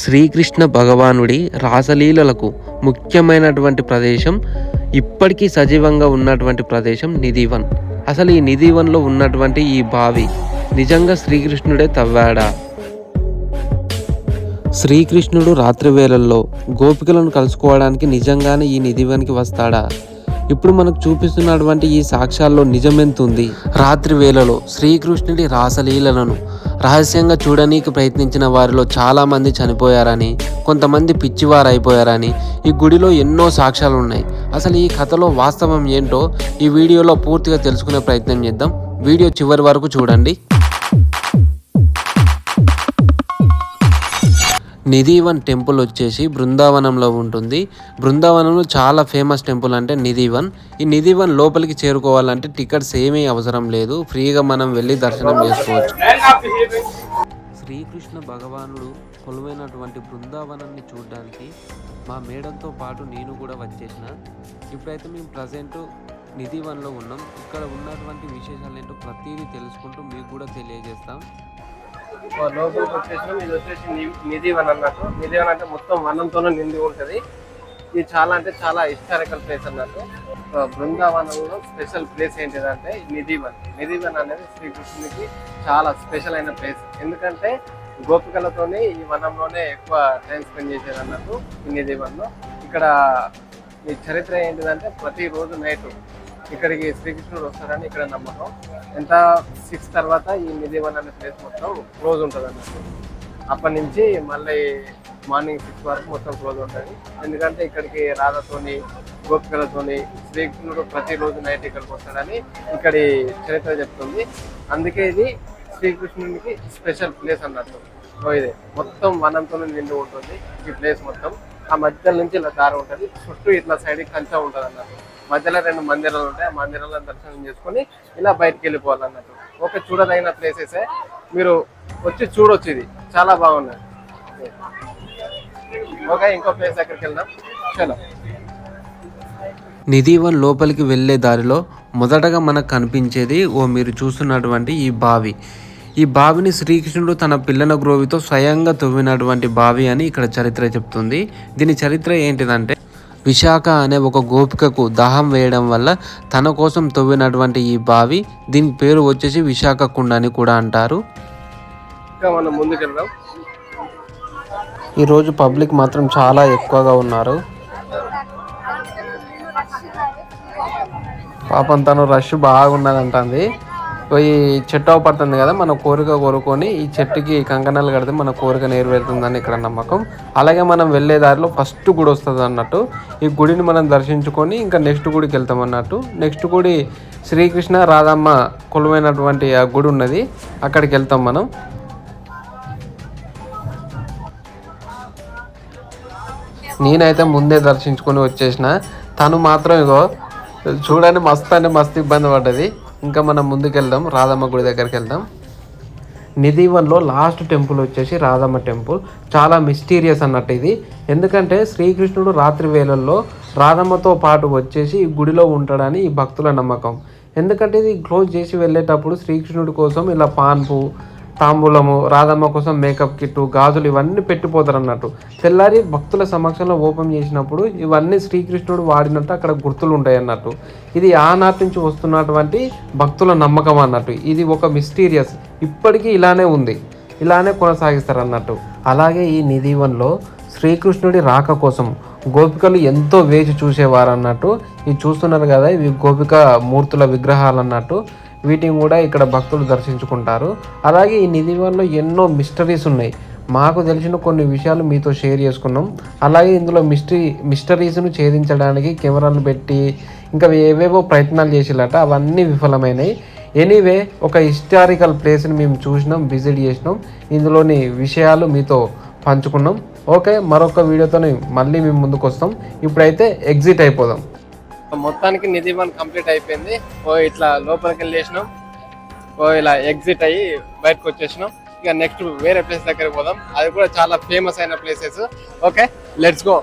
శ్రీకృష్ణ భగవానుడి రాసలీలలకు ముఖ్యమైనటువంటి ప్రదేశం, ఇప్పటికీ సజీవంగా ఉన్నటువంటి ప్రదేశం నిధివన్. అసలు ఈ నిధివన్లో ఉన్నటువంటి ఈ బావి నిజంగా శ్రీకృష్ణుడే తవ్వాడా? శ్రీకృష్ణుడు రాత్రి వేళల్లో గోపికలను కలుసుకోవడానికి నిజంగానే ఈ నిధివన్కి వస్తాడా? ఇప్పుడు మనకు చూపిస్తున్నటువంటి ఈ సాక్ష్యాల్లో నిజమెంతుంది? రాత్రి వేళలో శ్రీకృష్ణుడి రాసలీలలను రహస్యంగా చూడనీకి ప్రయత్నించిన వారిలో చాలామంది చనిపోయారని, కొంతమంది పిచ్చివారైపోయారని ఈ గుడిలో ఎన్నో సాక్ష్యాలు ఉన్నాయి. అసలు ఈ కథలో వాస్తవం ఏంటో ఈ వీడియోలో పూర్తిగా తెలుసుకునే ప్రయత్నం చేద్దాం. వీడియో చివరి వరకు చూడండి. నిధివన్ టెంపుల్ వచ్చేసి బృందావనంలో ఉంటుంది. బృందావనంలో చాలా ఫేమస్ టెంపుల్ అంటే నిధివన్. ఈ నిధివన్ లోపలికి చేరుకోవాలంటే టికెట్స్ ఏమీ అవసరం లేదు, ఫ్రీగా మనం వెళ్ళి దర్శనం చేసుకోవచ్చు. శ్రీకృష్ణ భగవానుడు కొలువైనటువంటి బృందావనాన్ని చూడడానికి మా మేడంతో పాటు నేను కూడా వచ్చేసిన. ఇప్పుడైతే మేము ప్రజెంట్ నిధివన్లో ఉన్నాం. ఇక్కడ ఉన్నటువంటి విశేషాలు ఏంటో ప్రతిదీ తెలుసుకుంటూ మీకు కూడా తెలియజేస్తాం. లోపలికి వచ్చేసినాం. ఇది వచ్చేసి నిధివన్ అన్నట్టు. నిధివన్ అంటే మొత్తం వనంతోనే నిండి ఉంటుంది. ఇది చాలా అంటే చాలా హిస్టారికల్ ప్లేస్ అన్నట్టు. బృందావనంలో స్పెషల్ ప్లేస్ ఏంటిదంటే నిధివన్. నిధివన్ అనేది శ్రీకృష్ణునికి చాలా స్పెషల్ అయిన ప్లేస్. ఎందుకంటే గోపికలతోనే ఈ వనంలోనే ఎక్కువ టైం స్పెండ్ చేసేది అన్నట్టు ఈ నిధివన్లో. ఇక్కడ ఈ చరిత్ర ఏంటిదంటే ప్రతిరోజు నైట్ ఇక్కడికి శ్రీకృష్ణుడు వస్తాడని ఇక్కడ నమ్మకం. ఎంత 6 తర్వాత ఈ నిధివన్ అనే ప్లేస్ మొత్తం క్లోజ్ ఉంటుంది అన్నట్టు. అప్పటి నుంచి మళ్ళీ మార్నింగ్ 6 వరకు మొత్తం క్లోజ్ ఉంటుంది. ఎందుకంటే ఇక్కడికి రాధతోని గోపికలతోని శ్రీకృష్ణుడు ప్రతిరోజు నైట్ ఇక్కడికి వస్తాడని ఇక్కడి చరిత్ర చెప్తుంది. అందుకే ఇది శ్రీకృష్ణునికి స్పెషల్ ప్లేస్ అన్నట్టు. ఇది మొత్తం వనంతోనే నిండి ఉంటుంది ఈ ప్లేస్ మొత్తం. ఆ మధ్యలో నుంచి ఇలా దారి ఉంటుంది, చుట్టూ ఇట్లా సైడ్ కంచా ఉంటుంది అన్నట్టు. మధ్యలో 2 మందిరాలు ఉంటాయి. ఆ మందిరాలను దర్శనం చేసుకొని ఇలా బయటకు వెళ్ళిపోవాలన్నట్టు. ఒక చూడదగిన ప్లేసెసే, మీరు వచ్చి చూడొచ్చు. ఇది చాలా బాగున్నది. ఓకే, ఇంకో ప్లేస్ దగ్గరికి వెళ్దాం. చలో. నిధివన్ లోపలికి వెళ్ళే దారిలో మొదటగా మనకు కనిపించేది మీరు చూస్తున్నటువంటి ఈ బావి. ఈ బావిని శ్రీకృష్ణుడు తన పిల్లన గ్రోవితో స్వయంగా తవ్వినటువంటి బావి అని ఇక్కడ చరిత్ర చెప్తుంది. దీని చరిత్ర ఏంటిదంటే, విశాఖ అనే ఒక గోపికకు దాహం వేయడం వల్ల తన కోసం తవ్వినటువంటి ఈ బావి, దీని పేరు వచ్చేసి విశాఖ కుండ అని కూడా అంటారు. ఇంకా మనం ముందుకెళ్దాం. ఈరోజు పబ్లిక్ మాత్రం చాలా ఎక్కువగా ఉన్నారు. పాపం తను రష్ బాగున్నదంటుంది. ఈ చెట్టు పడుతుంది కదా, మన కోరిక కోరుకొని ఈ చెట్టుకి కంకణాలు కడితే మన కోరిక నెరవేరుతుందని ఇక్కడ నమ్మకం. అలాగే మనం వెళ్ళే దారిలో ఫస్ట్ గుడి వస్తుంది అన్నట్టు. ఈ గుడిని మనం దర్శించుకొని ఇంకా నెక్స్ట్ గుడికి వెళ్తాం అన్నట్టు. నెక్స్ట్ గుడి శ్రీకృష్ణ రాధమ్మ కొలువైనటువంటి ఆ గుడి ఉన్నది, అక్కడికి వెళ్తాం మనం. నేనైతే ముందే దర్శించుకొని వచ్చేసిన. తను మాత్రం ఇగో చూడండి, మస్తు అంటే మస్తు ఇబ్బంది పడ్డది. ఇంకా మనం ముందుకెళ్దాం, రాధమ్మ గుడి దగ్గరికి వెళ్దాం. నిధివన్లో లాస్ట్ టెంపుల్ వచ్చేసి రాధమ్మ టెంపుల్. చాలా మిస్టీరియస్ అన్నట్టు ఇది. ఎందుకంటే శ్రీకృష్ణుడు రాత్రి వేళల్లో రాధమ్మతో పాటు వచ్చేసి ఈ గుడిలో ఉంటాడని ఈ భక్తుల నమ్మకం. ఎందుకంటే ఇది క్లోజ్ చేసి వెళ్ళేటప్పుడు శ్రీకృష్ణుడి కోసం ఇలా పాన్పు, తాంబూలము, రాధమ్మ కోసం మేకప్ కిట్టు, గాజులు ఇవన్నీ పెట్టిపోతారు అన్నట్టు. తెల్లారి భక్తుల సమక్షంలో ఓపెన్ చేసినప్పుడు ఇవన్నీ శ్రీకృష్ణుడు వాడినట్టు అక్కడ గుర్తులు ఉంటాయి అన్నట్టు. ఇది ఆనాటి నుంచి వస్తున్నటువంటి భక్తుల నమ్మకం అన్నట్టు. ఇది ఒక మిస్టీరియస్, ఇప్పటికీ ఇలానే ఉంది, ఇలానే కొనసాగిస్తారు అన్నట్టు. అలాగే ఈ నిధివన్లో శ్రీకృష్ణుడి రాక కోసం గోపికలు ఎంతో వేచి చూసేవారు అన్నట్టు. ఇవి చూస్తున్నారు కదా, ఇవి గోపిక మూర్తుల విగ్రహాలు అన్నట్టు. వీటిని కూడా ఇక్కడ భక్తులు దర్శించుకుంటారు. అలాగే ఈ నిధివన్లో ఎన్నో మిస్టరీస్ ఉన్నాయి. మాకు తెలిసిన కొన్ని విషయాలు మీతో షేర్ చేసుకున్నాం. అలాగే ఇందులో మిస్టరీస్ను ఛేదించడానికి కెమెరాలు పెట్టి ఇంకా ఏవేవో ప్రయత్నాలు చేసేలాట, అవన్నీ విఫలమైనాయి. ఎనీవే, ఒక హిస్టారికల్ ప్లేస్ని మేము చూసినాం, విజిట్ చేసినాం, ఇందులోని విషయాలు మీతో పంచుకున్నాం. ఓకే, మరొక వీడియోతో మళ్ళీ మేము ముందుకు వస్తాం. ఇప్పుడైతే ఎగ్జిట్ అయిపోదాం. మొత్తానికి నిధివన్ కంప్లీట్ అయిపోయింది. ఇట్లా లోపలికి వెళ్ళేసినాం, ఇలా ఎగ్జిట్ అయ్యి బయటకు వచ్చేసినాం. ఇక నెక్స్ట్ వేరే ప్లేస్ దగ్గరికి పోదాం. అది కూడా చాలా ఫేమస్ అయిన ప్లేసెస్. Okay, let's go.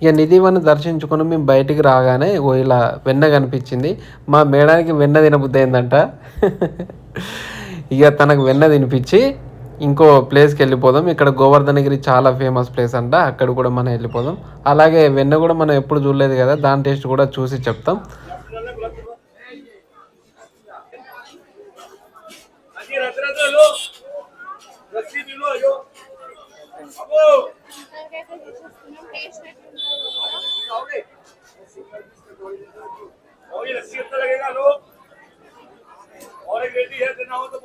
ఇక నిధివన్ దర్శించుకొని మేము బయటికి రాగానే ఇలా వెన్న కనిపించింది. మా మేడానికి వెన్న తినబుద్ధి అయిందంట. ఇక తనకు వెన్న తినిపించి ఇంకో ప్లేస్కి వెళ్ళిపోదాం. ఇక్కడ గోవర్ధనగిరి చాలా ఫేమస్ ప్లేస్ అంట, అక్కడ కూడా మనం వెళ్ళిపోదాం. అలాగే వెన్న కూడా మనం ఎప్పుడు చూడలేదు కదా, దాని టేస్ట్ కూడా చూసి చెప్తాం. और ये रस्सी लगेगा लो और एक रेडी है देना हो तो